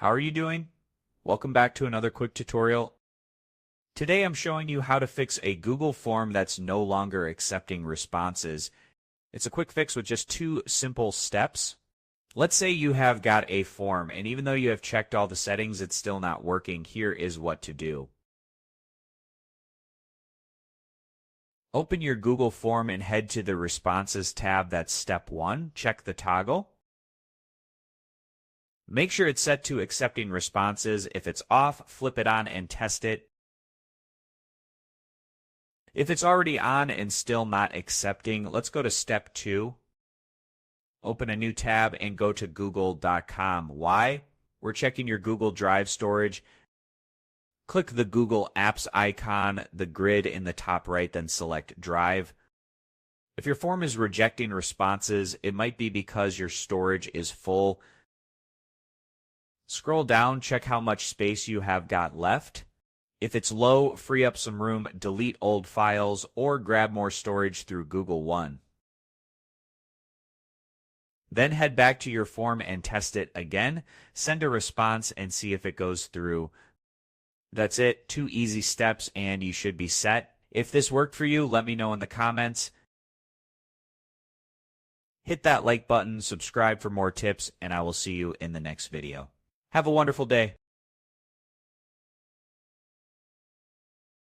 How are you doing? Welcome back to another quick tutorial. Today I'm showing you how to fix a Google form that's no longer accepting responses. It's a quick fix with just 2 simple steps. Let's say you have got a form, and even though you have checked all the settings, it's still not working. Here is what to do. Open your Google form and head to the Responses tab. That's step 1. Check the toggle. Make sure it's set to accepting responses. If it's off, flip it on and test it. If it's already on and still not accepting, let's go to step 2. Open a new tab and go to google.com. Why? We're checking your Google Drive storage. Click the Google Apps icon, the grid in the top right, then select Drive. If your form is rejecting responses, it might be because your storage is full. Scroll down, check how much space you have got left. If it's low, free up some room, delete old files, or grab more storage through Google One. Then head back to your form and test it again. Send a response and see if it goes through. That's it. 2 easy steps and you should be set. If this worked for you, let me know in the comments. Hit that like button, subscribe for more tips, and I will see you in the next video. Have a wonderful day.